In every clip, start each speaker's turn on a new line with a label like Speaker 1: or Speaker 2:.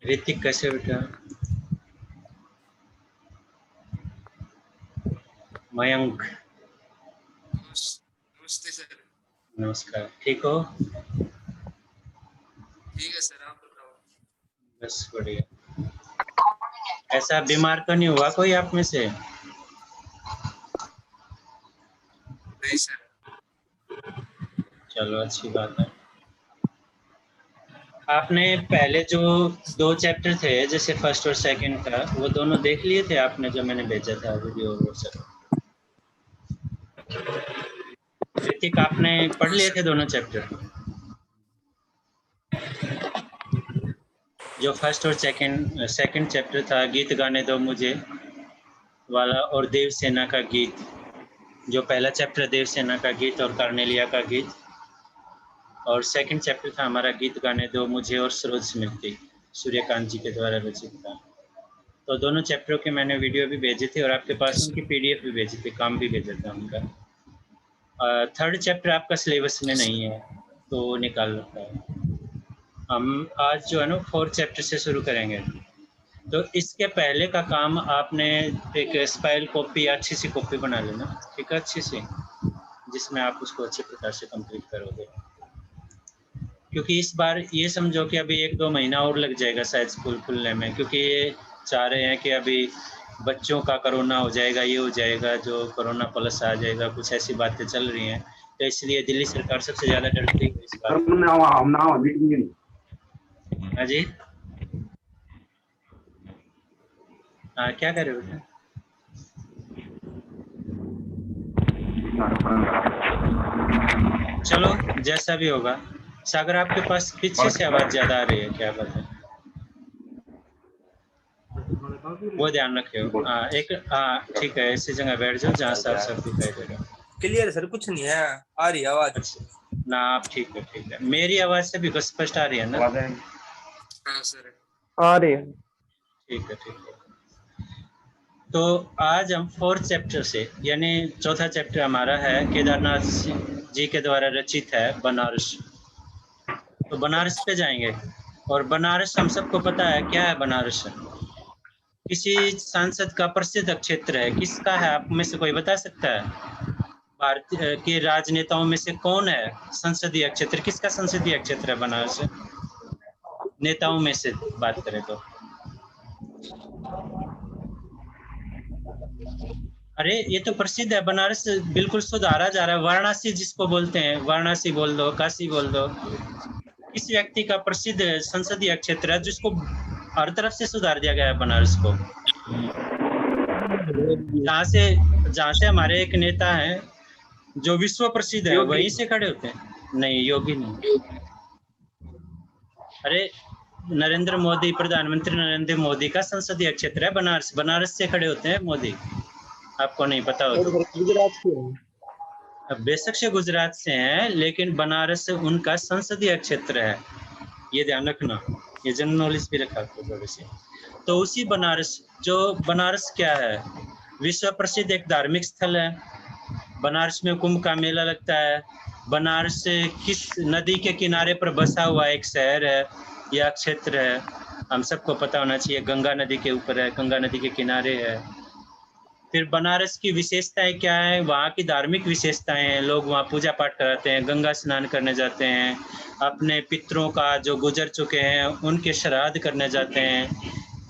Speaker 1: ऋतिक कैसे बेटा? मयंक
Speaker 2: नमस्ते सर।
Speaker 1: नमस्कार, ठीक हो?
Speaker 2: ठीक है सर, आप बताओ।
Speaker 1: बस बढ़िया। ऐसा बीमार तो नहीं हुआ कोई आप में से?
Speaker 2: नहीं सर।
Speaker 1: चलो अच्छी बात है। आपने पहले जो 2 चैप्टर थे, जैसे फर्स्ट और सेकंड का, वो दोनों देख लिए थे आपने जो मैंने भेजा था वीडियो वो सब? ऋतिक आपने पढ़
Speaker 2: हाँ
Speaker 1: लिए थे
Speaker 2: सर।
Speaker 1: दोनों चैप्टर? जो फर्स्ट और सेकंड चैप्टर था, गीत गाने दो मुझे वाला और देवसेना का गीत। जो पहला चैप्टर देवसेना का गीत और कार्नेलिया का गीत, और सेकंड चैप्टर था हमारा गीत गाने दो मुझे और सरोज स्मृति, सूर्यकांत जी के द्वारा रचित था। तो दोनों चैप्टरों के मैंने वीडियो भी भेजे थे और आपके पास उनकी पीडीएफ भी भेजी थी, काम भी भेजा था उनका। थर्ड चैप्टर आपका सिलेबस में नहीं है तो निकाल रखा है। हम आज जो है ना 4th चैप्टर से शुरू करेंगे। तो इसके पहले का काम आपने एक स्पाइल कॉपी, अच्छी सी कॉपी बना लेना, ठीक है, अच्छी सी, जिसमें आप उसको अच्छे प्रकार से कंप्लीट करोगे। क्योंकि इस बार ये समझो कि अभी 1-2 महीना और लग जाएगा शायद स्कूल खुलने में, क्योंकि ये चाह रहे हैं कि अभी बच्चों का कोरोना हो जाएगा, ये हो जाएगा, जो कोरोना प्लस आ जाएगा, कुछ ऐसी बातें चल रही हैं। तो इसलिए दिल्ली सरकार सबसे ज़्यादा डरती है इस बार। हाँ जी, हाँ क्या कर रहे हो बेटा? चलो जैसा भी होगा। सागर आपके पास पीछे से आवाज़ ज़्यादा आ रही है, क्या बात है? वो ध्यान रखियो। हाँ ठीक है, ऐसी जगह बैठ जाओ जहाँ साफ साफ दिखाई दे रहा है।
Speaker 2: क्लियर सर, कुछ नहीं है, आ रही है आवाज।
Speaker 1: अच्छा ना, आप ठीक है, ठीक है। मेरी आवाज़ से भी स्पष्ट आ रही है ना?
Speaker 2: हाँ सर,
Speaker 3: आ रही है।
Speaker 1: ठीक है, ठीक है। तो आज हम 4th चैप्टर से, यानी चौथा चैप्टर हमारा है, केदारनाथ जी के द्वारा रचित है बनारस। तो बनारस पे जाएंगे। और बनारस हम सबको पता है क्या है बनारस। किसी सांसद का प्रसिद्ध क्षेत्र है, किसका है आप में से कोई बता सकता है? भारतीय के राजनेताओं में से कौन है? संसदीय क्षेत्र किसका संसदीय क्षेत्र है बनारस? नेताओं में से बात करें तो अरे ये तो प्रसिद्ध है बनारस, बिल्कुल सुधारा जा रहा है। वाराणसी जिसको बोलते हैं, वाराणसी बोल दो, काशी बोल दो। इस व्यक्ति का प्रसिद्ध संसदीय क्षेत्र है जिसको हर तरफ से सुधार दिया गया है बनारस को। जहाँ से हमारे एक नेता हैं जो विश्व प्रसिद्ध है, वहीं से खड़े होते हैं। नहीं, योगी नहीं। अरे नरेंद्र मोदी, प्रधानमंत्री नरेंद्र मोदी का संसदीय क्षेत्र है बनारस। बनारस से खड़े होते हैं मोदी, आपको नहीं पता हो तो।
Speaker 3: गुजरात से है।
Speaker 1: बेशक से गुजरात से हैं, लेकिन बनारस उनका संसदीय क्षेत्र है, ये ध्यान रखना। ये जनरल नॉलेज भी रखा थोड़ी सी। तो उसी बनारस, जो बनारस क्या है, विश्व प्रसिद्ध एक धार्मिक स्थल है। बनारस में कुंभ का मेला लगता है। बनारस से किस नदी के किनारे पर बसा हुआ एक शहर है या क्षेत्र है, हम सबको पता होना चाहिए। गंगा नदी के ऊपर है, गंगा नदी के किनारे है। फिर बनारस की विशेषताएं क्या है? वहाँ की धार्मिक विशेषताएं हैं। लोग वहाँ पूजा पाठ कराते हैं, गंगा स्नान करने जाते हैं, अपने पितरों का जो गुजर चुके हैं उनके श्राद्ध करने जाते हैं।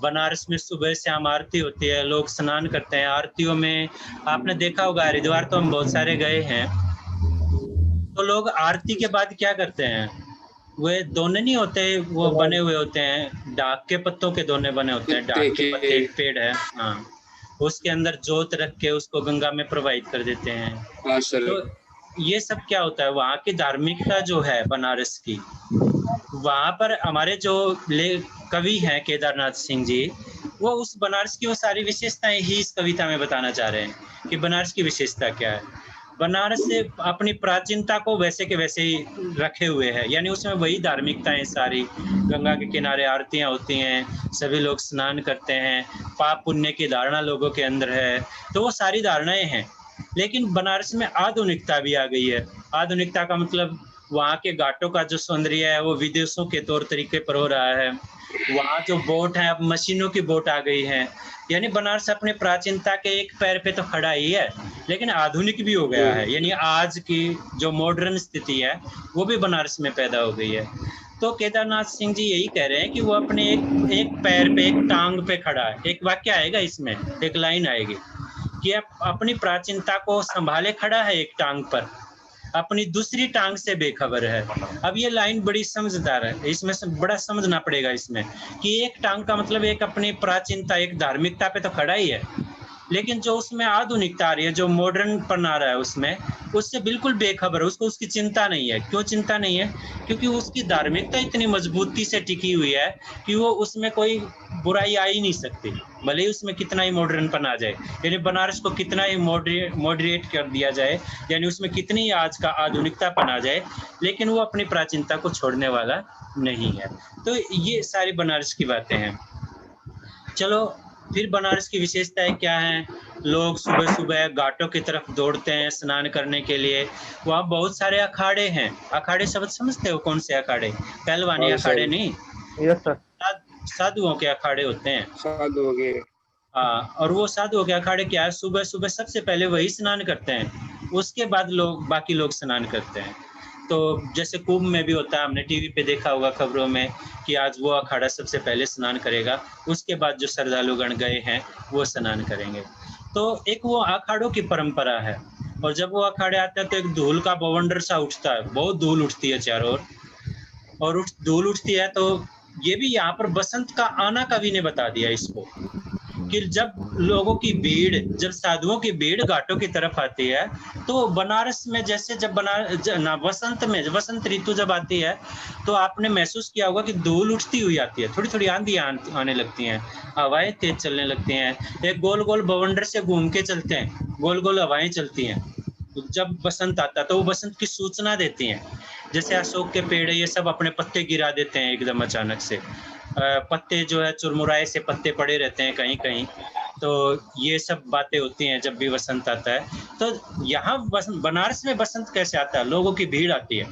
Speaker 1: बनारस में सुबह शाम आरती होती है, लोग स्नान करते हैं। आरतियों में आपने देखा होगा, हरिद्वार तो हम बहुत सारे गए हैं, तो लोग आरती के बाद क्या करते हैं? वे दोने नहीं होते, वो बने हुए होते हैं, डाक के पत्तों के दोने बने होते हैं। डाक के पत्ते, एक पेड़ है, हाँ, उसके अंदर जोत रख के उसको गंगा में प्रवाहित कर देते हैं।
Speaker 2: हाँ सर।
Speaker 1: तो ये सब क्या होता है? वहाँ की धार्मिकता जो है बनारस की, वहाँ पर हमारे जो कवि हैं केदारनाथ सिंह जी, वो उस बनारस की वो सारी विशेषताएं ही इस कविता में बताना चाह रहे हैं कि बनारस की विशेषता क्या है। बनारस से अपनी प्राचीनता को वैसे के वैसे ही रखे हुए है, यानी उसमें वही धार्मिकताएं सारी, गंगा के किनारे आरतियां होती हैं, सभी लोग स्नान करते हैं, पाप पुण्य की धारणा लोगों के अंदर है, तो वो सारी धारणाएं हैं। लेकिन बनारस में आधुनिकता भी आ गई है। आधुनिकता का मतलब वहाँ के घाटों का जो सौंदर्य है वो विदेशों के तौर तरीके पर हो रहा है। वहाँ जो बोट है, अब मशीनों की बोट आ गई है। यानी बनारस अपने प्राचीनता के एक पैर पे तो खड़ा ही है, लेकिन आधुनिक भी हो गया है। यानी आज की जो मॉडर्न स्थिति है वो भी बनारस में पैदा हो गई है। तो केदारनाथ सिंह जी यही कह रहे हैं कि वो अपने एक पैर पे, एक टांग पे खड़ा है। एक वाक्य आएगा इसमें, एक लाइन आएगी कि आप अपनी प्राचीनता को संभाले खड़ा है एक टांग पर, अपनी दूसरी टांग से बेखबर है। अब ये लाइन बड़ी समझदार है, इसमें से बड़ा समझना पड़ेगा इसमें कि एक टांग का मतलब एक अपनी प्राचीनता, एक धार्मिकता पे तो खड़ा ही है, लेकिन जो उसमें आधुनिकता आ रही है, जो मॉडर्न आ रहा है उसमें, उससे बिल्कुल बेखबर है। उसको उसकी चिंता नहीं है। क्यों चिंता नहीं है? क्योंकि उसकी धार्मिकता इतनी मजबूती से टिकी हुई है कि वो उसमें कोई बुराई आ ही नहीं सकती, भले ही उसमें कितना ही मॉडर्नपन आ जाए। यानी बनारस को कितना ही मॉडरेट कर दिया जाए, यानी उसमें कितनी ही आज का आधुनिकतापन आ जाए, लेकिन वो अपनी प्राचीनता को छोड़ने वाला नहीं है। तो ये सारी बनारस की बातें हैं। चलो फिर बनारस की विशेषताएं क्या हैं? लोग सुबह सुबह घाटों की तरफ दौड़ते हैं स्नान करने के लिए। वहाँ बहुत सारे अखाड़े हैं। अखाड़े शब्द समझते हो? कौन से अखाड़े? पहलवानी
Speaker 2: हाँ
Speaker 1: अखाड़े
Speaker 2: सर।
Speaker 1: नहीं,
Speaker 3: यस सर।
Speaker 1: साधुओं के अखाड़े होते हैं।
Speaker 2: साधु हो गए।
Speaker 1: हाँ, और वो साधुओं के अखाड़े क्या है? सुबह सुबह सबसे पहले वही स्नान करते हैं, उसके बाद लोग, बाकी लोग स्नान करते हैं। तो जैसे कुंभ में भी होता है, हमने टीवी पे देखा होगा खबरों में कि आज वो अखाड़ा सबसे पहले स्नान करेगा, उसके बाद जो श्रद्धालुगण गए हैं वो स्नान करेंगे। तो एक वो अखाड़ों की परंपरा है। और जब वो अखाड़े आते हैं तो एक धूल का बवंडर सा उठता है, बहुत धूल उठती है चारों ओर, और धूल उठती है। तो ये भी यहाँ पर बसंत का आना कवि ने बता दिया इसको, कि जब लोगों की भीड़, जब साधुओं की भीड़ घाटों की तरफ आती है, तो बनारस में जैसे जब वसंत में, वसंत ऋतु जब आती है, तो आपने महसूस किया होगा कि धूल उठती हुई आती है, थोड़ी थोड़ी आंधी आने लगती हैं, हवाएं तेज चलने लगती हैं, एक गोल गोल बवंडर से घूम के चलते हैं, गोल गोल हवाएं चलती हैं। जब बसंत आता है तो वो बसंत की सूचना देती हैं। जैसे अशोक के पेड़ है, ये सब अपने पत्ते गिरा देते हैं एकदम अचानक से, पत्ते जो है चुरमुराए से पत्ते पड़े रहते हैं कहीं कहीं। तो ये सब बातें होती हैं जब भी बसंत आता है। तो यहाँ बनारस में बसंत कैसे आता है? लोगों की भीड़ आती है,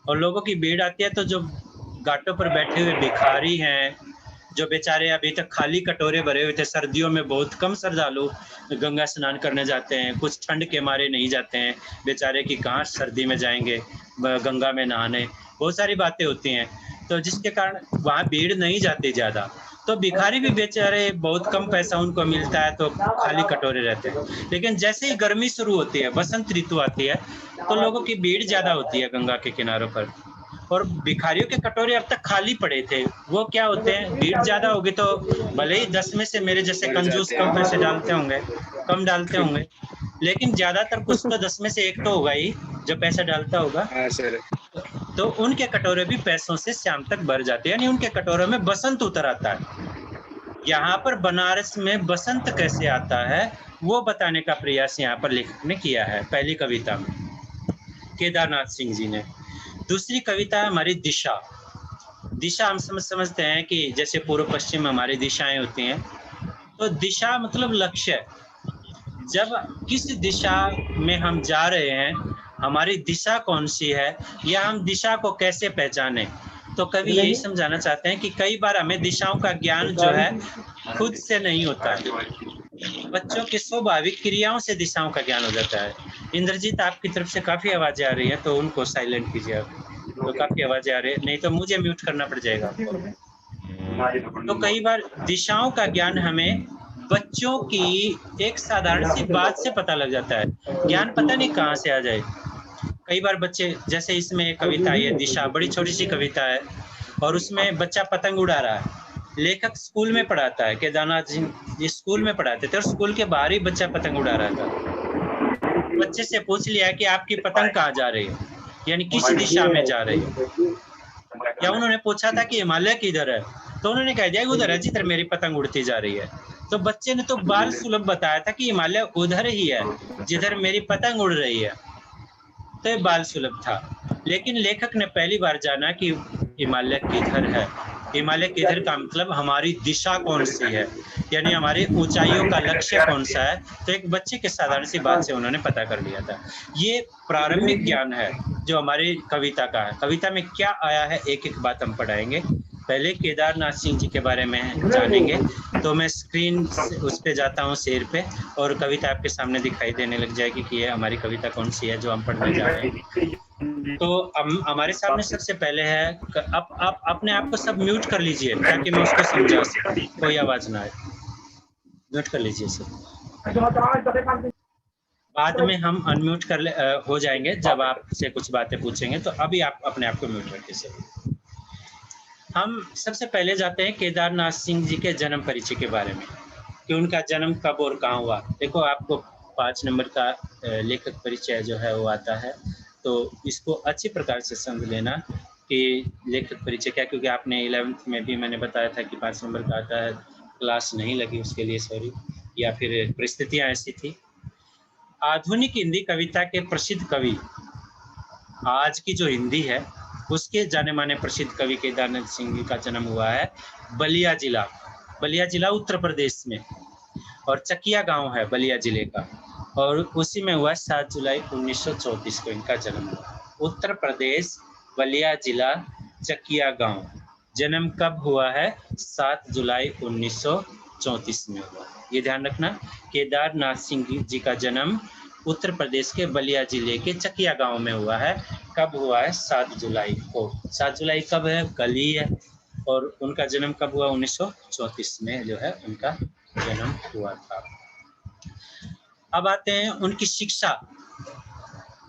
Speaker 1: और लोगों की भीड़ आती है तो जो घाटों पर बैठे हुए भिखारी हैं, जो बेचारे अभी तक खाली कटोरे भरे हुए थे, सर्दियों में बहुत कम श्रद्धालु गंगा स्नान करने जाते हैं, कुछ ठंड के मारे नहीं जाते हैं बेचारे, कि कहाँ सर्दी में जाएंगे गंगा में नहाने, बहुत सारी बातें होती हैं। तो जिसके कारण वहाँ भीड़ नहीं जाती ज़्यादा, तो भिखारी भी बेचारे, बहुत कम पैसा उनको मिलता है, तो खाली कटोरे रहते हैं। लेकिन जैसे ही गर्मी शुरू होती है, बसंत ऋतु आती है, तो लोगों की भीड़ ज़्यादा होती है गंगा के किनारों पर, और भिखारियों के कटोरे अब तक खाली पड़े थे। वो क्या होते हैं, भीड़ ज्यादा होगी तो भले ही 10 में से मेरे जैसे कंजूस कम पैसे डालते होंगे, कम डालते होंगे, लेकिन ज्यादातर कुछ तो 10 में से एक तो होगा ही जो पैसा डालता होगा।
Speaker 2: हाँ सर।
Speaker 1: तो उनके कटोरे भी पैसों से शाम तक भर जाते हैं, यानी उनके कटोरों में बसंत उतर आता है। यहाँ पर बनारस में बसंत कैसे आता है वो बताने का प्रयास यहाँ पर लेखक ने किया है, पहली कविता में केदारनाथ सिंह जी ने। दूसरी कविता है हमारी दिशा। दिशा हम समझते हैं कि जैसे पूर्व पश्चिम हमारी दिशाएं होती हैं, तो दिशा मतलब लक्ष्य। जब किस दिशा में हम जा रहे हैं, हमारी दिशा कौन सी है, या हम दिशा को कैसे पहचाने, तो कवि यही समझाना चाहते हैं कि कई बार हमें दिशाओं का ज्ञान जो है खुद से नहीं होता है, बच्चों की स्वाभाविक क्रियाओं से दिशाओं का ज्ञान हो जाता है। इंद्रजीत, आपकी तरफ से काफी आवाजें आ रही है, तो उनको साइलेंट कीजिए आप, तो काफी आवाजें आ रही है, नहीं तो मुझे म्यूट करना पड़ जाएगा आपको। तो कई बार दिशाओं का ज्ञान हमें बच्चों की एक साधारण सी बात से पता लग जाता है, ज्ञान पता नहीं कहाँ से आ जाए। कई बार बच्चे, जैसे इसमें एक कविता है दिशा, बड़ी छोटी सी कविता है, और उसमें बच्चा पतंग उड़ा रहा है। लेखक स्कूल में पढ़ाता है, केदारनाथ जी स्कूल में पढ़ाते थे, और स्कूल के बाहर ही बच्चा पतंग उड़ा रहा था। बच्चे से पूछ लिया कि आपकी पतंग कहाँ जा रही है, यानी किस दिशा में जा रही है, या उन्होंने पूछा था कि हिमालय किधर है, तो उन्होंने कह दिया कि उधर है जिधर मेरी पतंग उड़ती जा रही है। तो बच्चे ने तो बाल सुलभ बताया था कि हिमालय उधर ही है जिधर मेरी पतंग उड़ रही है, तो ये बाल सुलभ था। लेकिन लेखक ने पहली बार जाना कि हिमालय किधर है। हिमालय किधर का मतलब हमारी दिशा कौन सी है, यानी हमारी ऊंचाइयों का लक्ष्य कौन सा है। तो एक बच्चे के साधारण सी बात से उन्होंने पता कर लिया था। ये प्रारंभिक ज्ञान है जो हमारी कविता का है। कविता में क्या आया है एक एक बात हम पढ़ाएंगे। पहले केदारनाथ सिंह जी के बारे में जानेंगे। तो मैं स्क्रीन उस पे जाता हूँ, शेयर पे, और कविता आपके सामने दिखाई देने लग जाएगी कि ये हमारी कविता कौन सी है जो हम पढ़ने जा रहे हैं। तो हमारे सामने सबसे पहले है, आप अपने आप को सब म्यूट कर लीजिए ताकि मैं उसको समझा सकूं, कोई आवाज ना आए। म्यूट कर लीजिए सब। बाद में हम अनम्यूट हो जाएंगे जब आपसे कुछ बातें पूछेंगे। तो अभी आप अपने आप को म्यूट रखिए सब। हम सबसे पहले जाते हैं केदारनाथ सिंह जी के जन्म परिचय के बारे में, कि उनका जन्म कब और कहाँ हुआ। देखो, आपको 5 नंबर का लेखक परिचय जो है वो आता है, तो इसको अच्छी प्रकार से समझ लेना कि लेखक परिचय क्या, क्योंकि आपने 11th में भी मैंने बताया था कि 5 नंबर का आता है, क्लास नहीं लगी उसके लिए, सॉरी, या फिर परिस्थितियाँ ऐसी थी। आधुनिक हिंदी कविता के प्रसिद्ध कवि, आज की जो हिंदी है उसके जाने माने प्रसिद्ध कवि केदारनाथ सिंह जी का जन्म हुआ है बलिया जिला उत्तर प्रदेश में, और चकिया गांव है बलिया जिले का, और उसी में हुआ 7 जुलाई 1934 को इनका जन्म हुआ। उत्तर प्रदेश, बलिया जिला, चकिया गांव। जन्म कब हुआ है? 7 जुलाई 1934 में हुआ। ये ध्यान रखना, केदारनाथ सिंह जी का जन्म उत्तर प्रदेश के बलिया जिले के चकिया गांव में हुआ है। कब हुआ है? 7 जुलाई को। 7 जुलाई कब है? कल ही है। और उनका जन्म कब हुआ? 1934 में जो है उनका जन्म हुआ था। अब आते हैं उनकी शिक्षा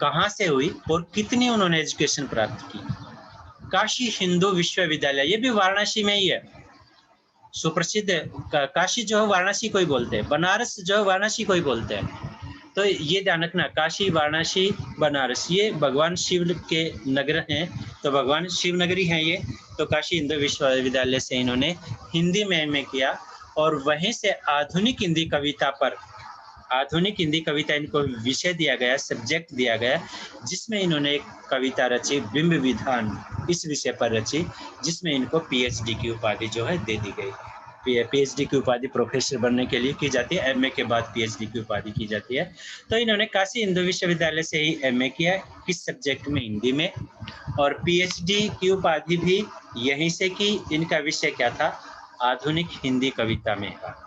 Speaker 1: कहाँ से हुई और कितनी उन्होंने एजुकेशन प्राप्त की। काशी हिंदू विश्वविद्यालय, ये भी वाराणसी में ही है, सुप्रसिद्ध है। काशी जो है वाराणसी को ही बोलते हैं, बनारस जो है वाराणसी को ही बोलते हैं। तो ये ध्यान रखना, काशी, वाराणसी, बनारस, ये भगवान शिव के नगर हैं, तो भगवान शिव नगरी हैं ये। तो काशी हिंदू विश्वविद्यालय से इन्होंने हिंदी में एमए किया, और वहीं से आधुनिक हिंदी कविता इनको विषय दिया गया, सब्जेक्ट दिया गया, जिसमें इन्होंने एक कविता रची, बिंब विधान, इस विषय पर रची, जिसमें इनको पीएचडी की उपाधि जो है दे दी गई। पीएचडी की उपाधि प्रोफेसर बनने के लिए की जाती है, एमए के बाद पीएचडी की उपाधि की जाती है। तो इन्होंने काशी हिंदू विश्वविद्यालय से ही एमए किया, किस सब्जेक्ट में? हिंदी में, और पीएचडी की उपाधि भी यहीं से की। इनका विषय क्या था? आधुनिक हिंदी कविता में था।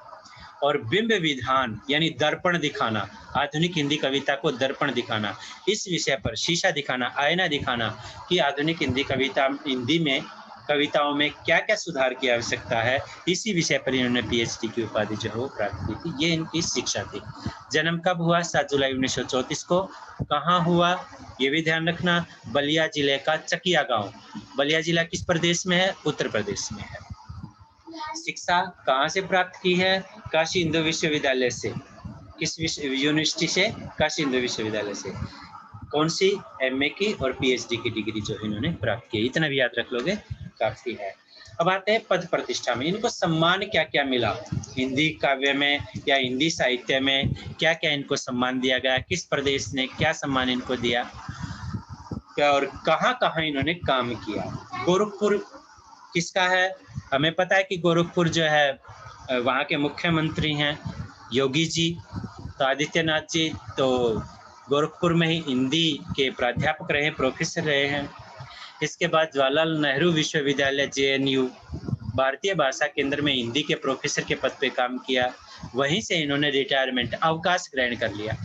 Speaker 1: और बिंब विधान यानी दर्पण दिखाना, आधुनिक हिंदी कविता को दर्पण दिखाना, इस विषय पर शीशा दिखाना, आईना दिखाना कि आधुनिक हिंदी में कविताओं में क्या क्या सुधार की आवश्यकता है, इसी विषय पर इन्होंने पीएचडी की उपाधि जो है वो प्राप्त की थी। ये इनकी शिक्षा थी। जन्म कब हुआ? 7 जुलाई 1934 को। कहाँ हुआ ये भी ध्यान रखना, बलिया जिले का चकिया गांव। बलिया जिला किस प्रदेश में है? उत्तर प्रदेश में है। शिक्षा कहाँ से प्राप्त की है? काशी हिंदू विश्वविद्यालय से। किस यूनिवर्सिटी से? काशी हिंदू विश्वविद्यालय से। कौन सी? एमए की और पीएचडी की डिग्री जो इन्होंने प्राप्त की। इतना भी याद रख लोगे काफी है। अब आते हैं पद प्रतिष्ठा में, इनको सम्मान क्या क्या मिला हिंदी काव्य में या हिंदी साहित्य में, क्या क्या इनको सम्मान दिया गया, किस प्रदेश ने क्या सम्मान इनको दिया, और कहाँ कहाँ इन्होंने काम किया। गोरखपुर किसका है? हमें पता है कि गोरखपुर जो है वहाँ के मुख्यमंत्री हैं योगी जी, तो आदित्यनाथ जी, तो गोरखपुर में ही हिंदी के प्राध्यापक रहे, प्रोफेसर रहे हैं। इसके बाद जवाहरलाल नेहरू विश्वविद्यालय जेएनयू, भारतीय भाषा केंद्र में हिंदी के प्रोफेसर के पद पे काम किया। वहीं से इन्होंने रिटायरमेंट, अवकाश ग्रहण कर लिया।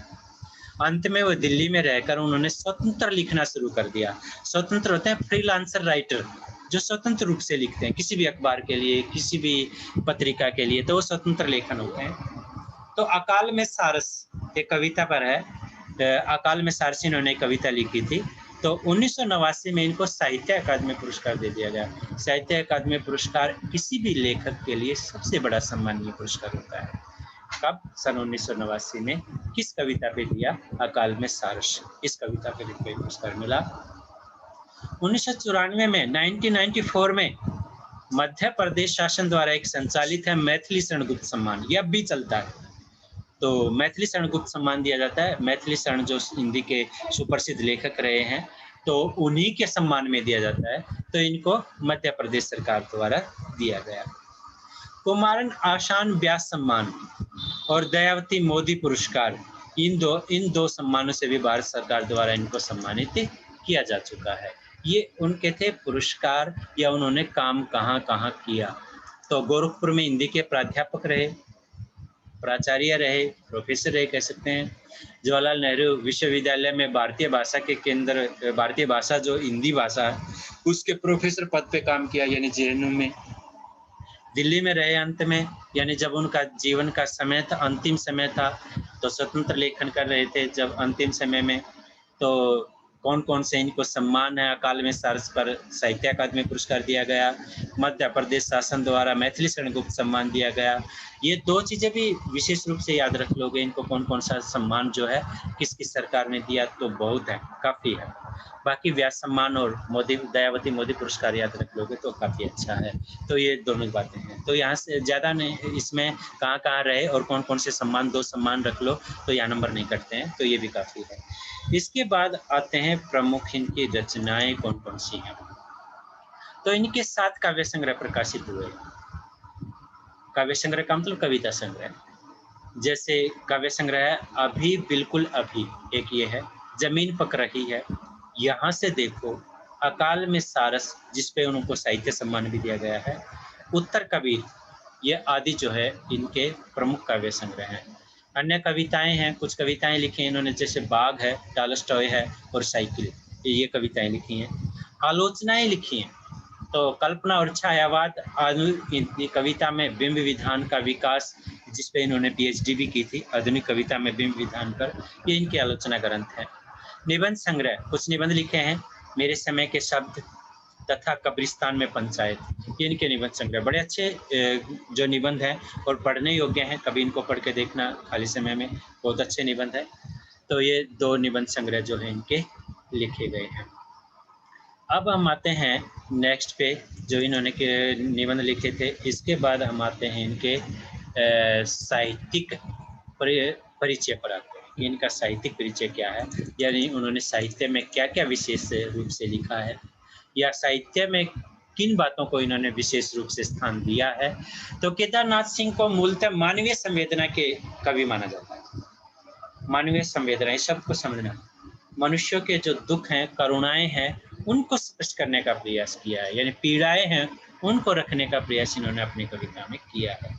Speaker 1: अंत में वो दिल्ली में रहकर उन्होंने स्वतंत्र लिखना शुरू कर दिया। स्वतंत्र होते हैं फ्रीलांसर राइटर, जो स्वतंत्र रूप से लिखते हैं किसी भी अखबार के लिए, किसी भी पत्रिका के लिए, तो वो स्वतंत्र लेखन होते हैं। तो अकाल में सारस एक कविता पर है, अकाल में सारस इन्होंने कविता लिखी थी। तो 1989 में इनको साहित्य अकादमी पुरस्कार दे दिया गया। साहित्य अकादमी पुरस्कार किसी भी लेखक के लिए सबसे बड़ा सम्मानीय पुरस्कार होता है। कब? सन 1989 में। किस कविता पे दिया? अकाल में सारस, इस कविता पे पुरस्कार मिला। 1994 में 1994 में मध्य प्रदेश शासन द्वारा एक संचालित है मैथिली शरण गुप्त सम्मान, यह अब भी चलता है। तो मैथिली शरण गुप्त सम्मान दिया जाता है। मैथिली शरण जो हिंदी के सुप्रसिद्ध लेखक रहे हैं, तो उन्हीं के सम्मान में दिया जाता है। तो इनको मध्य प्रदेश सरकार द्वारा दिया गया। कुमारन आशान व्यास सम्मान और दयावती मोदी पुरस्कार, इन दो सम्मानों से भी भारत सरकार द्वारा इनको सम्मानित किया जा चुका है। ये उनके थे पुरस्कार या उन्होंने काम कहाँ कहाँ किया। तो गोरखपुर में हिंदी के प्राध्यापक रहे, प्राचार्य रहे, प्रोफेसर रहे कह सकते हैं। जवाहरलाल नेहरू विश्वविद्यालय में भारतीय भाषा के केंद्र, भारतीय भाषा जो हिंदी भाषा है उसके प्रोफेसर पद पे काम किया, यानी जेएनयू में। दिल्ली में रहे अंत में, यानी जब उनका जीवन का समय था, अंतिम समय था, तो स्वतंत्र लेखन कर रहे थे जब अंतिम समय में। तो कौन कौन से इनको सम्मान है? अकाल में सारस पर साहित्य अकादमी पुरस्कार दिया गया, मध्य प्रदेश शासन द्वारा मैथिली शरण गुप्त सम्मान दिया गया। ये दो चीजें भी विशेष रूप से याद रख लोगे, इनको कौन कौन सा सम्मान जो है किस किस सरकार ने दिया, तो बहुत है, काफी है। बाकी व्यास सम्मान और दयावती मोदी पुरस्कार याद रख लोगे तो काफी अच्छा है। तो ये दोनों बातें हैं। तो यहाँ से ज्यादा नहीं, इसमें कहाँ कहाँ रहे और कौन कौन से सम्मान, दो सम्मान रख लो तो यहाँ नंबर नहीं कटते हैं, तो ये भी काफी है। इसके बाद आते हैं प्रमुख इनकी रचनाएं कौन कौन सी हैं। तो इनके 7 काव्य संग्रह प्रकाशित हुए। काव्य संग्रह का मतलब कविता संग्रह। जैसे काव्य संग्रह है अभी बिल्कुल अभी, एक ये है, जमीन पक रही है, यहाँ से देखो, अकाल में सारस जिसपे उनको साहित्य सम्मान भी दिया गया है, उत्तर कबीर, ये आदि जो है इनके प्रमुख काव्य संग्रह हैं। अन्य कविताएं हैं, कुछ कविताएं लिखी हैं इन्होंने, जैसे बाघ है, टालस्टॉय है और साइकिल, ये कविताएं लिखी हैं। आलोचनाएं लिखी हैं, तो कल्पना और छायावाद आधुनिक कविता में बिंब विधान का विकास, जिसपे इन्होंने पीएचडी भी की थी, आधुनिक कविता में बिंब विधान पर, ये इनके आलोचना ग्रंथ है। निबंध संग्रह, कुछ निबंध लिखे हैं, मेरे समय के शब्द तथा कब्रिस्तान में पंचायत, ये इनके निबंध संग्रह, बड़े अच्छे जो निबंध हैं और पढ़ने योग्य हैं, कभी इनको पढ़ के देखना खाली समय में, बहुत अच्छे निबंध है। तो ये 2 निबंध संग्रह जो है इनके लिखे गए हैं। अब हम आते हैं नेक्स्ट पे, जो इन्होंने के निबंध लिखे थे। इसके बाद हम आते हैं इनके साहित्यिक परिचय पर आते हैं। इनका साहित्यिक परिचय क्या है, यानी उन्होंने साहित्य में क्या क्या विशेष रूप से लिखा है, या साहित्य में किन बातों को इन्होंने विशेष रूप से स्थान दिया है। तो केदारनाथ सिंह को मूलतः मानवीय संवेदना के कवि माना जाता है। मानवीय संवेदना, इस शब्द को समझना, मनुष्यों के जो दुख हैं, करुणाएं हैं, उनको स्पष्ट करने का प्रयास किया है, यानी पीड़ाएं हैं उनको रखने का प्रयास इन्होंने अपनी कविता में किया है।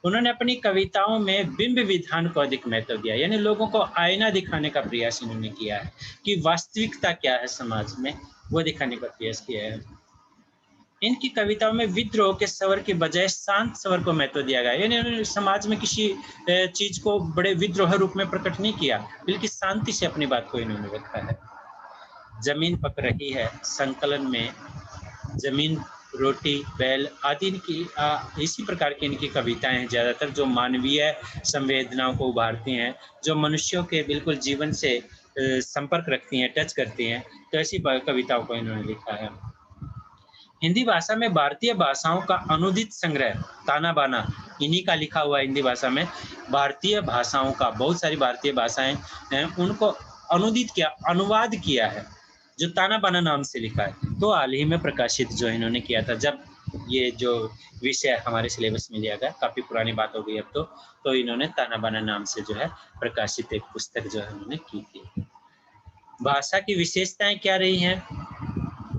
Speaker 1: उन्होंने अपनी कविताओं में बिंब विधान को अधिक महत्व दिया, यानी लोगों को आईना दिखाने का प्रयास इन्होंने किया है कि वास्तविकता क्या है समाज में, वो दिखाने का प्रयास किया है। इनकी कविताओं में विद्रोह के स्वर के बजाय शांत स्वर को महत्व दिया गया, यानी उन्होंने समाज में किसी चीज को बड़े विद्रोह रूप में प्रकट नहीं किया, बल्कि शांति से अपनी बात को इन्होंने रखा है। जमीन पक रही है संकलन में जमीन, रोटी, बैल आदि इनकी इसी प्रकार की इनकी कविताएं हैं ज्यादातर, जो मानवीय संवेदनाओं को उभारती हैं, जो मनुष्यों के बिल्कुल जीवन से संपर्क रखती हैं, टच करती हैं। तो ऐसी कविताओं को इन्होंने लिखा है। हिंदी भाषा में भारतीय भाषाओं का अनुदित संग्रह ताना बाना इन्हीं का लिखा हुआ हिंदी भाषा में। भारतीय भाषाओं का, बहुत सारी भारतीय भाषाएं हैं, उनको अनुदित किया, अनुवाद किया है, जो ताना बाना नाम से लिखा है। तो हाल ही में प्रकाशित जो इन्होंने किया था, जब ये जो विषय हमारे सिलेबस में लिया गया, काफी पुरानी बात हो गई अब तो इन्होंने ताना बाना नाम से जो है प्रकाशित एक पुस्तक जो है उन्होंने की थी। भाषा की विशेषताएं क्या रही हैं,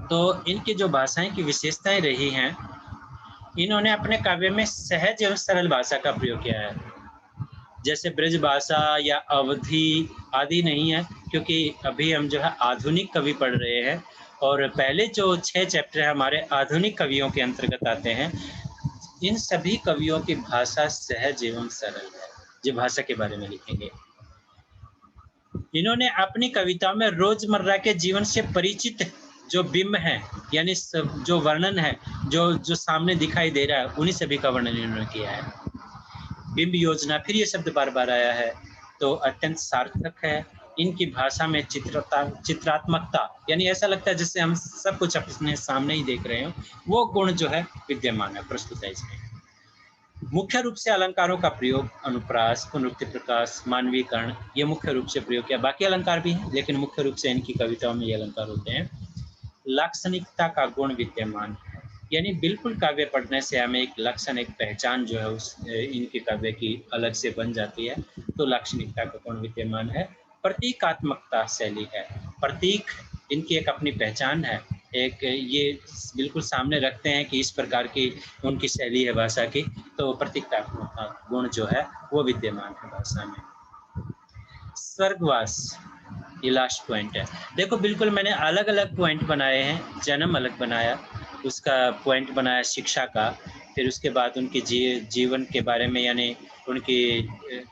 Speaker 1: तो इनकी जो भाषाएं की विशेषताएं रही हैं, इन्होंने अपने काव्य में सहज एवं सरल भाषा का प्रयोग किया है। जैसे ब्रज भाषा या अवधि आदि नहीं है, क्योंकि अभी हम जो है आधुनिक कवि पढ़ रहे हैं, और पहले जो 6 चैप्टर हमारे आधुनिक कवियों के अंतर्गत आते हैं, इन सभी कवियों की भाषा सहज एवं सरल है, जो भाषा के बारे में लिखेंगे। इन्होंने अपनी कविताओं में रोजमर्रा के जीवन से परिचित जो बिंब है, यानी जो वर्णन है, जो सामने दिखाई दे रहा है, उन्हीं सभी का वर्णन इन्होंने किया है। बिंब योजना, फिर ये शब्द बार बार आया है, तो अत्यंत सार्थक है इनकी भाषा में चित्रात्मकता, यानी ऐसा लगता है जैसे हम सब कुछ अपने सामने ही देख रहे हो, वो गुण जो है विद्यमान है, प्रस्तुत है इसमें। मुख्य रूप से अलंकारों का प्रयोग अनुप्रास, पुनरुक्ति प्रकाश, मानवीकरण, ये मुख्य रूप से प्रयोग किया। बाकी अलंकार भी हैं, लेकिन मुख्य रूप से इनकी कविताओं में ये अलंकार होते हैं। लाक्षणिकता का गुण विद्यमान है, यानी बिल्कुल काव्य पढ़ने से हमें एक लक्षण, एक पहचान जो है उस इनके काव्य की अलग से बन जाती है, तो लाक्षणिकता का गुण विद्यमान है। प्रतीकात्मकता शैली है, प्रतीक इनकी एक अपनी पहचान है, एक ये बिल्कुल सामने रखते हैं कि इस प्रकार की उनकी शैली है भाषा की, तो प्रतीकात्मक गुण जो है वो विद्यमान है भाषा में। स्वर्गवास, ये लास्ट पॉइंट है। देखो बिल्कुल मैंने अलग अलग पॉइंट बनाए हैं, जन्म अलग बनाया, उसका पॉइंट बनाया शिक्षा का, फिर उसके बाद उनके जीवन के बारे में, यानी उनकी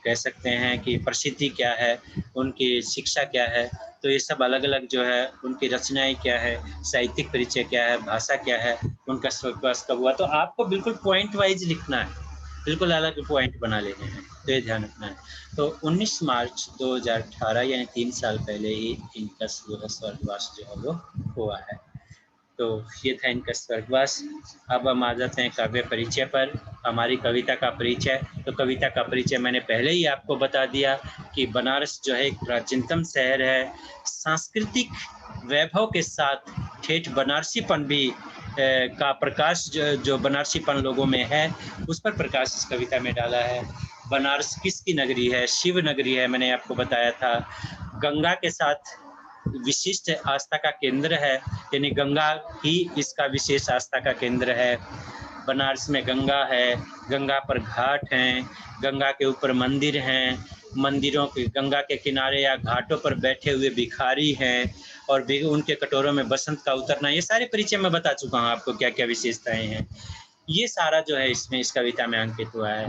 Speaker 1: कह सकते हैं कि प्रसिद्धि क्या है, उनकी शिक्षा क्या है, तो ये सब अलग अलग जो है, उनकी रचनाएं क्या है, साहित्यिक परिचय क्या है, भाषा क्या है, उनका स्वर्गवास कब हुआ, तो आपको बिल्कुल पॉइंट वाइज लिखना है, बिल्कुल अलग पॉइंट बना लेने हैं, तो ये ध्यान रखना है। तो 19 मार्च 2018 यानी 3 साल पहले ही इनका स्वर्गवास जो है वो हुआ है। तो ये था इनका स्वर्गवास। अब हम आ जाते हैं काव्य परिचय पर, हमारी कविता का परिचय। तो कविता का परिचय मैंने पहले ही आपको बता दिया कि बनारस जो है एक प्राचीनतम शहर है, सांस्कृतिक वैभव के साथ ठेठ बनारसीपन भी का प्रकाश जो बनारसीपन लोगों में है, उस पर प्रकाश इस कविता में डाला है। बनारस किसकी नगरी है? शिव नगरी है, मैंने आपको बताया था। गंगा के साथ विशिष्ट आस्था का केंद्र है, यानी गंगा ही इसका विशेष आस्था का केंद्र है। बनारस में गंगा है, गंगा पर घाट हैं, गंगा के ऊपर मंदिर हैं, मंदिरों के गंगा के किनारे या घाटों पर बैठे हुए भिखारी हैं, और भी उनके कटोरों में बसंत का उतरना, ये सारे परिचय मैं बता चुका हूँ आपको क्या क्या विशेषताएं हैं। ये सारा जो है इसमें इस कविता में अंकित हुआ है।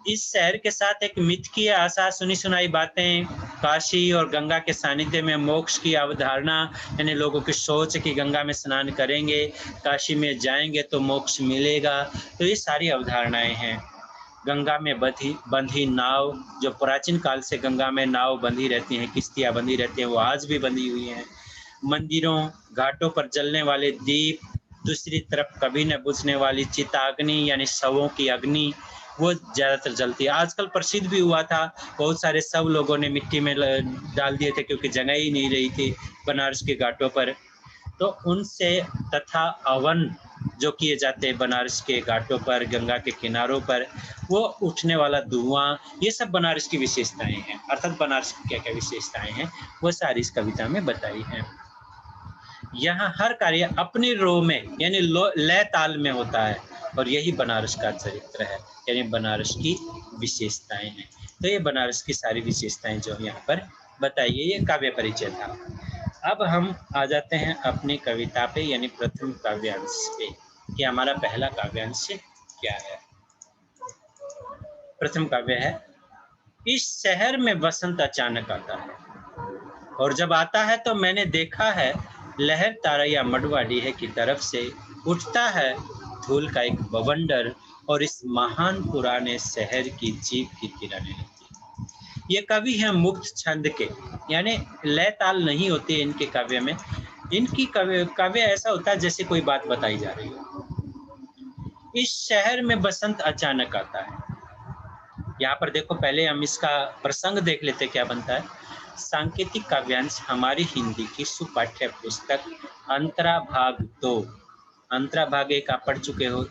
Speaker 1: इस शहर के साथ एक मिथ की आशा, सुनी सुनाई बातें, काशी और गंगा के सानिध्य में मोक्ष की अवधारणा, यानी लोगों की सोच कि गंगा में स्नान करेंगे, काशी में जाएंगे तो मोक्ष मिलेगा, तो ये सारी अवधारणाएं हैं। गंगा में बंधी नाव, जो प्राचीन काल से गंगा में नाव बंधी रहती हैं, किश्तियां बंधी रहती हैं, वो आज भी बंधी हुई हैं। मंदिरों, घाटों पर जलने वाले दीप, दूसरी तरफ कभी न बुझने वाली चिताग्नि यानी शवों की अग्नि, वो ज़्यादातर जलती है। आजकल प्रसिद्ध भी हुआ था, बहुत सारे सब लोगों ने मिट्टी में डाल दिए थे, क्योंकि जगह ही नहीं रही थी बनारस के घाटों पर, तो उनसे तथा हवन जो किए जाते हैं बनारस के घाटों पर, गंगा के किनारों पर, वो उठने वाला धुआं, ये सब बनारस की विशेषताएं हैं। अर्थात बनारस की क्या क्या विशेषताएं हैं वो सारी इस कविता में बताई हैं। यहाँ हर कार्य अपनी रो में यानी लय ताल में होता है, और यही बनारस का चरित्र है, यानी बनारस की विशेषताएं हैं। तो ये बनारस की सारी विशेषताएं जो यहाँ पर बताइए, ये काव्य परिचय था। अब हम आ जाते हैं अपनी कविता पे, यानी प्रथम काव्यांश पे, कि हमारा पहला काव्यांश क्या है। प्रथम काव्य है, इस शहर में बसंत अचानक आता है, और जब आता है तो मैंने देखा है लहर तारैया मडवाडीह की तरफ से उठता है धूल का एक बवंडर, और इस महान पुराने शहर की जीभ की किरणें लगती हैं। ये कवि हैं मुक्त छंद के, यानी लय ताल नहीं होती है इनके काव्य में। इनकी काव्य ऐसा होता है जैसे कोई बात बताई जा रही हो। इस शहर में बसंत अचानक आता है, यहाँ पर देखो, पहले हम इसका प्रसंग देख लेते क्या बनता है। सांकेतिक काव्यांश हमारी हिंदी की सुपाठ्य पुस्तक अंतरा भाग 2, अंतरा भाग 1 आप पढ़ चुके हो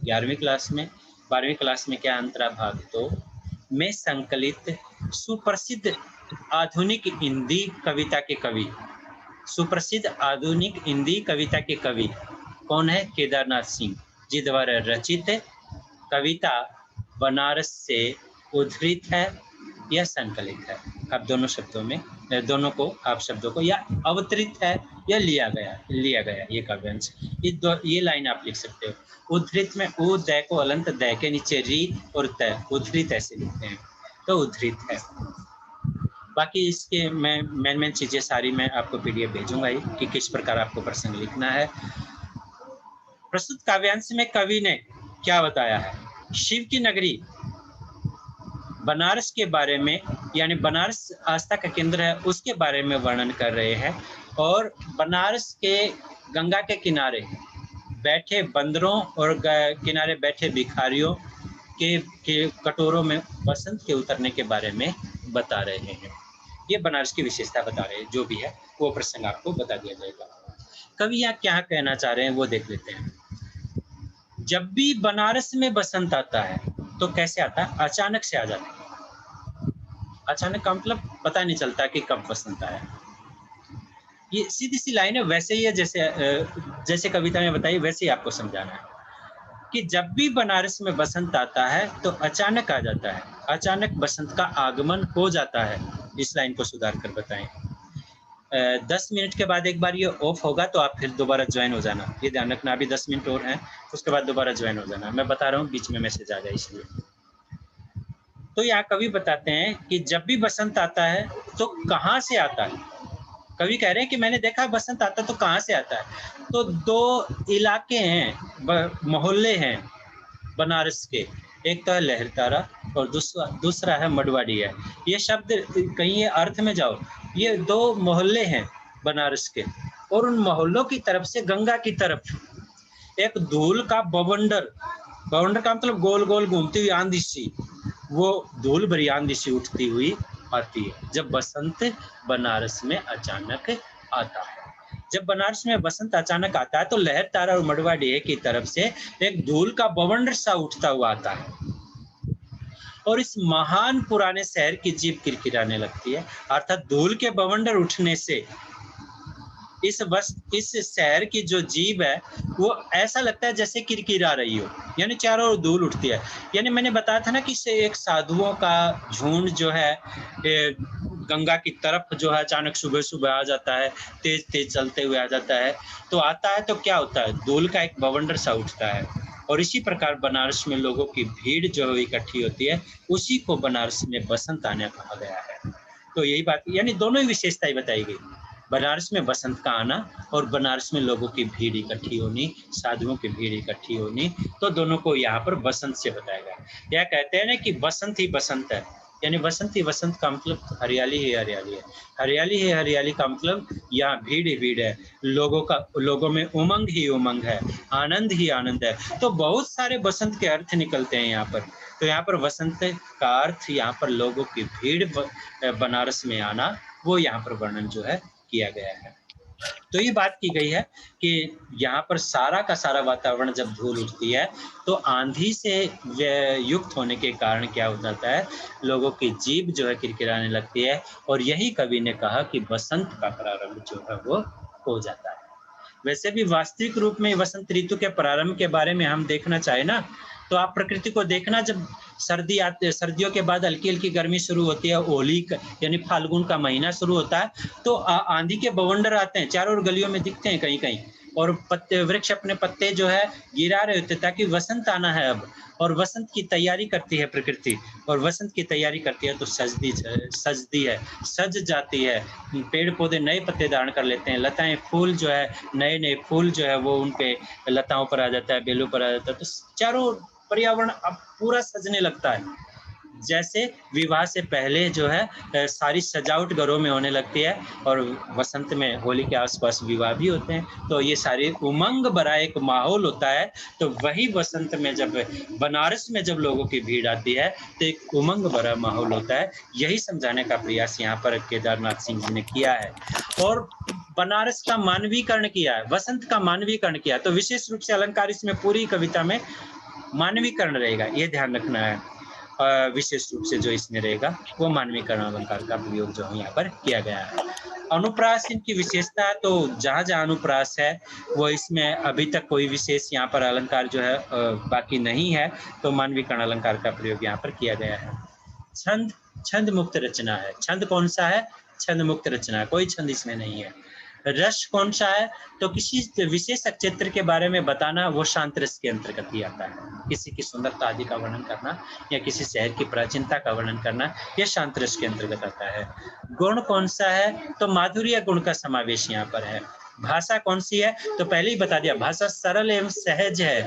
Speaker 1: 11वीं क्लास में, 12वीं क्लास में क्या अंतरा भाग 2 में संकलित सुप्रसिद्ध आधुनिक हिंदी कविता के कवि, सुप्रसिद्ध आधुनिक हिंदी कविता के कवि कौन है? केदारनाथ सिंह जी द्वारा रचित कविता बनारस से उद्धृत है या संकलित है। आप दोनों शब्दों में, दोनों को आप शब्दों को, या अवतरित है या लिया गया ये काव्यांश। ये लाइन आप लिख सकते हो। उद्धृत में उ दै को अलंत दै के नीचे री और तय, उद्धृत ऐसे लिखते हैं, तो उद्धृत है। बाकी इसके मैं मेन चीजें सारी मैं आपको पीडीएफ भेजूंगा ही कि किस प्रकार आपको प्रसंग लिखना है। प्रस्तुत काव्यांश में कवि ने क्या बताया है? शिव की नगरी बनारस के बारे में, यानी बनारस आस्था का केंद्र है, उसके बारे में वर्णन कर रहे हैं। और बनारस के गंगा के किनारे बैठे बंदरों और किनारे बैठे भिखारियों के कटोरों में बसंत के उतरने के बारे में बता रहे हैं। ये बनारस की विशेषता बता रहे हैं, जो भी है वो प्रसंग आपको बता दिया जाएगा। कवि यहाँ क्या कहना चाह रहे हैं वो देख लेते हैं। जब भी बनारस में बसंत आता है तो कैसे आता है? अचानक से आ जाता है। अचानक का मतलब पता नहीं चलता कि कब बसंत आया। ये सीधी सी लाइन है, वैसे ही है जैसे कविता में बताई, वैसे ही आपको समझाना है कि जब भी बनारस में बसंत आता है तो अचानक आ जाता है, अचानक बसंत का आगमन हो जाता है। इस लाइन को सुधार कर बताएं। 10 मिनट के बाद एक बार ये ऑफ होगा तो आप फिर दोबारा ज्वाइन हो जाना, ये ध्यान रखना। अभी 10 मिनट और हैं, उसके बाद दोबारा ज्वाइन हो जाना। मैं बता रहा हूँ, बीच में मैसेज आ जाए इसलिए। तो यहाँ कवि बताते हैं कि जब भी बसंत आता है तो कहाँ से आता है। कवि कह रहे हैं कि मैंने देखा बसंत आता तो कहाँ से आता है। तो दो इलाके हैं, मोहल्ले हैं बनारस के, एक तो है लहरतारा और दूसरा है मडवाड़ी है। ये शब्द कहीं ये अर्थ में जाओ, ये दो मोहल्ले हैं बनारस के, और उन मोहल्लों की तरफ से गंगा की तरफ एक धूल का बवंडर, बवंडर का मतलब गोल गोल घूमती हुई आंधी सी, वो धूल भरी आंधी सी उठती हुई आती है जब बसंत बनारस में अचानक आता है। जब बनारस में बसंत अचानक आता है तो लहरतारा और मडवाडी की तरफ से एक धूल का बवंडर सा उठता हुआ आता है और इस महान पुराने शहर की जीभ किरकिराने लगती है। अर्थात धूल के बवंडर उठने से इस शहर की जो जीभ है वो ऐसा लगता है जैसे किरकिरा रही हो, यानी चारों ओर धूल उठती है। यानी मैंने बताया था ना कि एक साधुओं का झुंड जो है गंगा की तरफ जो है अचानक सुबह सुबह आ जाता है, तेज तेज चलते हुए आ जाता है। तो आता है तो क्या होता है, धूल का एक बवंडर सा उठता है। और इसी प्रकार बनारस में लोगों की भीड़ जो इकट्ठी होती है, उसी को बनारस में बसंत आने कहा गया है। तो यही बात, यानी दोनों ही विशेषताएं बताई गई, बनारस में बसंत का आना और बनारस में लोगों की भीड़ इकट्ठी होनी, साधुओं की भीड़ इकट्ठी होनी। तो दोनों को यहाँ पर बसंत से बताया गया। यह कहते हैं ना कि बसंत ही बसंत है, यानी बसंत ही बसंत का मतलब हरियाली ही हरियाली है, हरियाली ही हरियाली का मतलब यहाँ भीड़ ही भीड़ है, लोगों में उमंग ही उमंग है, आनंद ही आनंद है। तो बहुत सारे बसंत के अर्थ निकलते हैं यहाँ पर। तो यहाँ पर बसंत का अर्थ यहाँ पर लोगों की भीड़ बनारस में आना, वो यहाँ पर वर्णन जो है किया गया है। तो ये बात की गई है कि यहाँ पर सारा का सारा वातावरण जब धूल उठती है तो आंधी से युक्त होने के कारण क्या हो जाता है, लोगों की जीभ जो है किरकिराने लगती है। और यही कवि ने कहा कि बसंत का प्रारंभ जो है वो हो जाता है। वैसे भी वास्तविक रूप में वसंत ऋतु के प्रारंभ के बारे में हम देखना चाहे ना, तो आप प्रकृति को देखना, जब सर्दियों के बाद हल्की हल्की गर्मी शुरू होती है, होली यानी फाल्गुन का महीना शुरू होता है, तो आंधी के बवंडर आते हैं, चारों ओर गलियों में दिखते हैं कहीं कहीं, और पत्ते वृक्ष अपने पत्ते जो है गिरा रहे होते ताकि वसंत आना है अब। और वसंत की तैयारी करती है प्रकृति, और वसंत की तैयारी करती है तो सजती है, सज जाती है, पेड़ पौधे नए पत्ते धारण कर लेते हैं, लताएं फूल जो है नए नए फूल जो है वो उनके लताओं पर आ जाता है, बेलों पर आ जाता है। तो चारों पर्यावरण अब पूरा सजने लगता है। जैसे विवाह से पहले जो है सारी सजावट घरों में होने लगती है, और वसंत में होली के आसपास विवाह भी होते हैं, तो ये सारे उमंग भरा एक माहौल होता है। तो वही वसंत में जब बनारस में जब लोगों की भीड़ आती है तो एक उमंग भरा माहौल होता है। यही समझाने का प्रयास यहाँ पर केदारनाथ सिंह जी ने किया है, और बनारस का मानवीकरण किया है, वसंत का मानवीकरण किया। तो विशेष रूप से अलंकार इसमें पूरी कविता में मानवीकरण रहेगा, ये ध्यान रखना है। विशेष रूप से जो इसमें रहेगा वो मानवीकरण अलंकार का प्रयोग जो है यहाँ पर किया गया है। अनुप्रास इनकी विशेषता, तो जहाँ जहाँ अनुप्रास है वो इसमें अभी तक कोई विशेष यहाँ पर अलंकार जो है बाकी नहीं है, तो मानवीकरण अलंकार का प्रयोग यहाँ पर किया गया है। छंद मुक्त रचना है। छंद कौन सा है? छंद मुक्त रचना है, कोई छंद इसमें नहीं है। रस कौन सा है? तो किसी विशेष क्षेत्र के बारे में बताना, वो शांत रस के अंतर्गत ही आता है। किसी की सुंदरता आदि का वर्णन करना या किसी शहर की प्राचीनता का वर्णन करना, यह शांत रस के अंतर्गत आता है। गुण कौन सा है? तो माधुर्य गुण का समावेश यहाँ पर है। भाषा कौन सी है? तो पहले ही बता दिया, भाषा सरल एवं सहज है,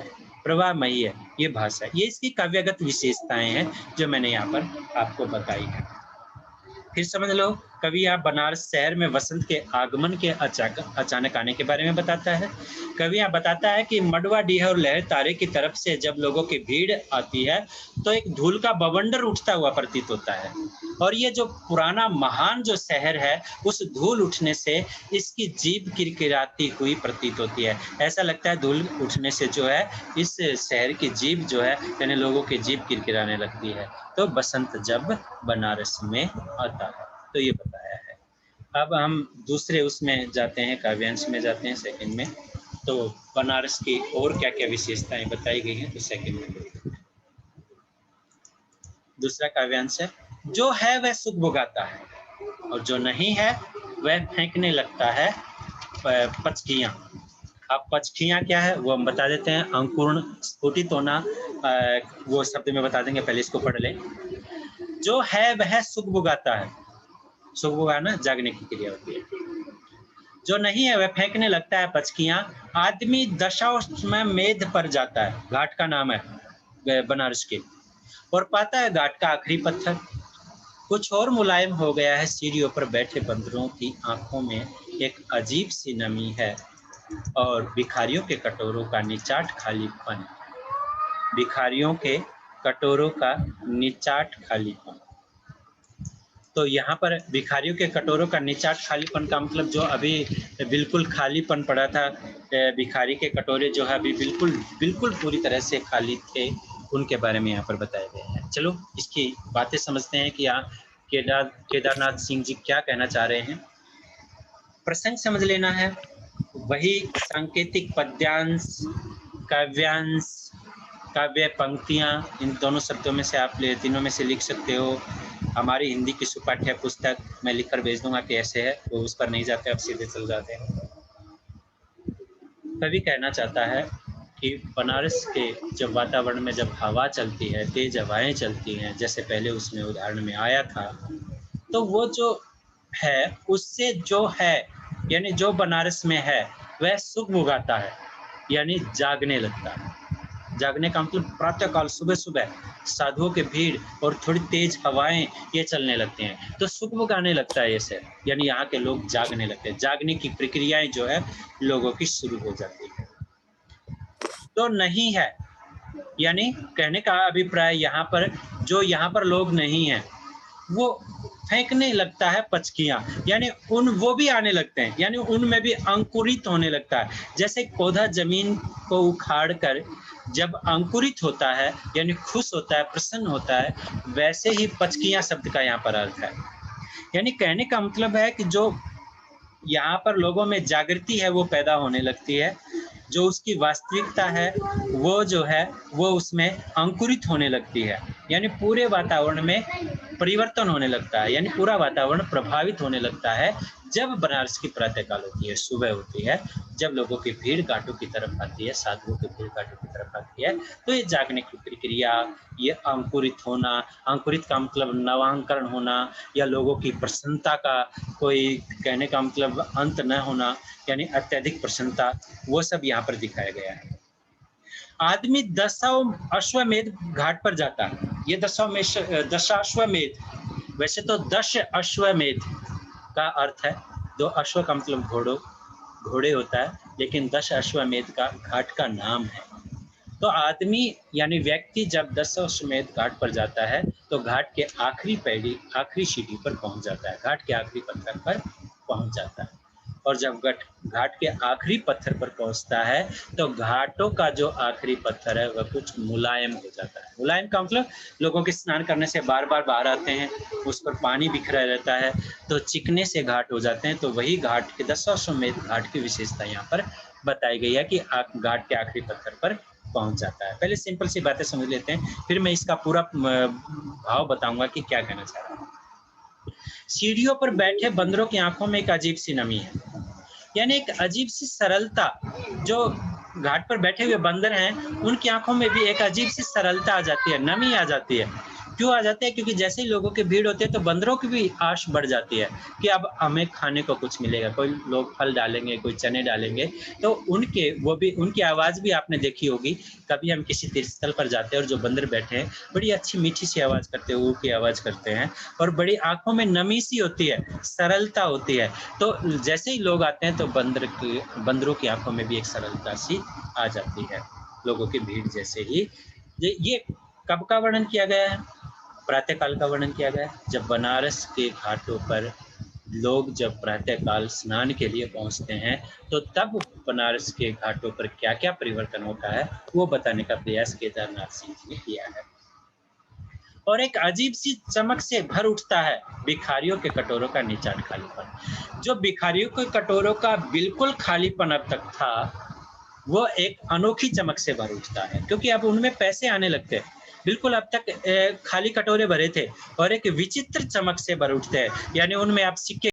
Speaker 1: प्रवाहमयी है ये भाषा। ये इसकी काव्यगत विशेषताएं हैं जो मैंने यहाँ पर आपको बताई है। फिर समझ लो, कवि यहाँ बनारस शहर में वसंत के आगमन के अचानक आने के बारे में बताता है। कवि यहाँ बताता है कि मडवाडीह और लहर तारे की तरफ से जब लोगों की भीड़ आती है तो एक धूल का बवंडर उठता हुआ प्रतीत होता है, और ये जो पुराना महान जो शहर है उस धूल उठने से इसकी जीभ किरकिराती हुई प्रतीत होती है। ऐसा लगता है धूल उठने से जो है इस शहर की जीभ जो है यानी लोगों की जीभ किरकिराने लगती है। तो बसंत जब बनारस में आता है, तो ये बताया है। अब हम दूसरे उसमें जाते हैं, काव्यांश में जाते हैं, सेकंड में। तो बनारस की और क्या क्या विशेषताएं बताई गई हैं तो सेकंड में देखते हैं। दूसरा काव्यांश है, जो है वह सुख भोगाता है और जो नहीं है वह फेंकने लगता है पचकियां। अब पचकियां क्या है वो हम बता देते हैं। अंकुरण, स्फुटित होना, वो शब्द में बता देंगे, पहले इसको पढ़ लें। जो है वह सुख भोगाता है, सुख भोगाना जागने की क्रिया होती है। जो नहीं है वह फेंकने लगता है पचकियां। आदमी दशाश्वमेध मेध पर जाता है, घाट का नाम है बनारस के, और पाता है घाट का आखिरी पत्थर। कुछ और मुलायम हो गया है, सीढ़ियों पर बैठे बंदरों की आंखों में एक अजीब सी नमी है, और भिखारियों के कटोरों का निचाट खालीपन, भिखारियों के कटोरों का निचाट खालीपन। तो यहाँ पर भिखारियों के कटोरों का निचाट खालीपन का मतलब जो अभी बिल्कुल खालीपन पड़ा था, भिखारी के कटोरे जो है अभी बिल्कुल पूरी तरह से खाली थे, उनके बारे में यहाँ पर बताए गए हैं। चलो इसकी बातें समझते हैं कि यहाँ केदारनाथ सिंह जी क्या कहना चाह रहे हैं। प्रसंग समझ लेना है, वही सांकेतिक पद्यांश, काव्यांश, काव्य पंक्तियाँ, इन दोनों शब्दों में से आप तीनों में से लिख सकते हो। हमारी हिंदी की सुपाठ्य पुस्तक मैं लिखकर भेज दूंगा कि ऐसे है, तो उस पर नहीं जाते, आप सीधे चल जाते हैं। कवि कहना चाहता है कि बनारस के जब वातावरण में जब हवा चलती है, तेज हवाएं चलती हैं, जैसे पहले उसमें उदाहरण में आया था, तो वो जो है उससे जो है यानी जो बनारस में है वह सुख भोगाता है, यानी जागने लगता है। जागने का मतलब प्रातःकाल सुबह सुबह साधुओं के भीड़ और थोड़ी तेज हवाएं ये चलने लगते हैं तो सुख भोगाने लगता है ऐसे, यानी यहाँ के लोग जागने लगते हैं। जागने की प्रक्रियाएं जो है लोगों की शुरू हो जाती है। तो नहीं है यानी कहने का अभिप्राय यहाँ पर जो यहाँ पर लोग नहीं हैं वो फेंकने लगता है पचकियां, यानी वो भी आने लगते हैं, यानी उनमें भी अंकुरित होने लगता है। जैसे पौधा जमीन को उखाड़ कर जब अंकुरित होता है यानी खुश होता है, प्रसन्न होता है, वैसे ही पचकियां शब्द का यहाँ पर अर्थ है। यानी कहने का मतलब है कि जो यहाँ पर लोगों में जागृति है वो पैदा होने लगती है, जो उसकी वास्तविकता है वो जो है वो उसमें अंकुरित होने लगती है, यानी पूरे वातावरण में परिवर्तन होने लगता है, यानी पूरा वातावरण प्रभावित होने लगता है जब बनारस की प्रातःकाल होती है, सुबह होती है, जब लोगों की भीड़ घाटों की तरफ आती है, साधुओं की भीड़ घाटों की तरफ आती है, तो ये जागने की प्रक्रिया, ये अंकुरित होना, अंकुरित का मतलब नवांकरण होना या लोगों की प्रसन्नता का कोई कहने का मतलब अंत न होना, यानी अत्यधिक प्रसन्नता, वो सब यहाँ पर दिखाया गया है। आदमी दशाश्वमेध घाट पर जाता है, ये दशाश्वमेध, वैसे तो 10 अश्वमेध का अर्थ है, 2 अश्व का मतलब घोड़े होता है, लेकिन 10 अश्वमेध का घाट का नाम है। तो आदमी यानी व्यक्ति जब 10 अश्वमेध घाट पर जाता है तो घाट के आखिरी सीढ़ी पर पहुंच जाता है, घाट के आखिरी पत्थर पर पहुंच जाता है, और जब घाट के आखिरी पत्थर पर पहुंचता है तो घाटों का जो आखिरी पत्थर है वह कुछ मुलायम हो जाता है। मुलायम का मतलब लोगों के स्नान करने से बार बार बाहर आते हैं, उस पर पानी बिखरा रहता है तो चिकने से घाट हो जाते हैं। तो वही घाट के 10 अश्वमेध घाट की विशेषता यहाँ पर बताई गई है कि घाट के आखिरी पत्थर पर पहुंच जाता है। पहले सिंपल सी बातें समझ लेते हैं, फिर मैं इसका पूरा भाव बताऊंगा कि क्या कहना चाह रहा हूँ। सीढ़ियों पर बैठे बंदरों की आंखों में एक अजीब सी नमी है, यानी एक अजीब सी सरलता, जो घाट पर बैठे हुए बंदर हैं उनकी आंखों में भी एक अजीब सी सरलता आ जाती है, नमी आ जाती है। क्यों आ जाते हैं? क्योंकि जैसे ही लोगों की भीड़ होती है तो बंदरों की भी आश बढ़ जाती है कि अब हमें खाने को कुछ मिलेगा। कोई लोग फल डालेंगे, कोई चने डालेंगे, तो उनकी आवाज़ भी आपने देखी होगी। कभी हम किसी तीर्थ स्थल पर जाते हैं और जो बंदर बैठे हैं, बड़ी अच्छी मीठी सी आवाज़ करते हैं, ऊ की आवाज़ करते हैं और बड़ी आँखों में नमी सी होती है, सरलता होती है। तो जैसे ही लोग आते हैं तो बंदरों की आँखों में भी एक सरलता सी आ जाती है, लोगों की भीड़ जैसे ही। ये कब का वर्णन किया गया है? प्रातः काल का वर्णन किया गया है। जब बनारस के घाटों पर लोग जब प्रातः काल स्नान के लिए पहुंचते हैं, तो तब बनारस के घाटों पर क्या-क्या परिवर्तन होता है, वो बताने का प्रयास केदारनाथ सिंह जी ने किया है। और एक अजीब सी चमक से भर उठता है भिखारियों के कटोरों का निचाट खालीपन। जो भिखारियों के कटोरों का बिल्कुल खालीपन अब तक था, वो एक अनोखी चमक से भर उठता है, क्योंकि अब उनमें पैसे आने लगते हैं। बिल्कुल अब तक खाली कटोरे भरे थे और एक विचित्र चमक से भर उठते हैं, यानी उनमें आप सिक्के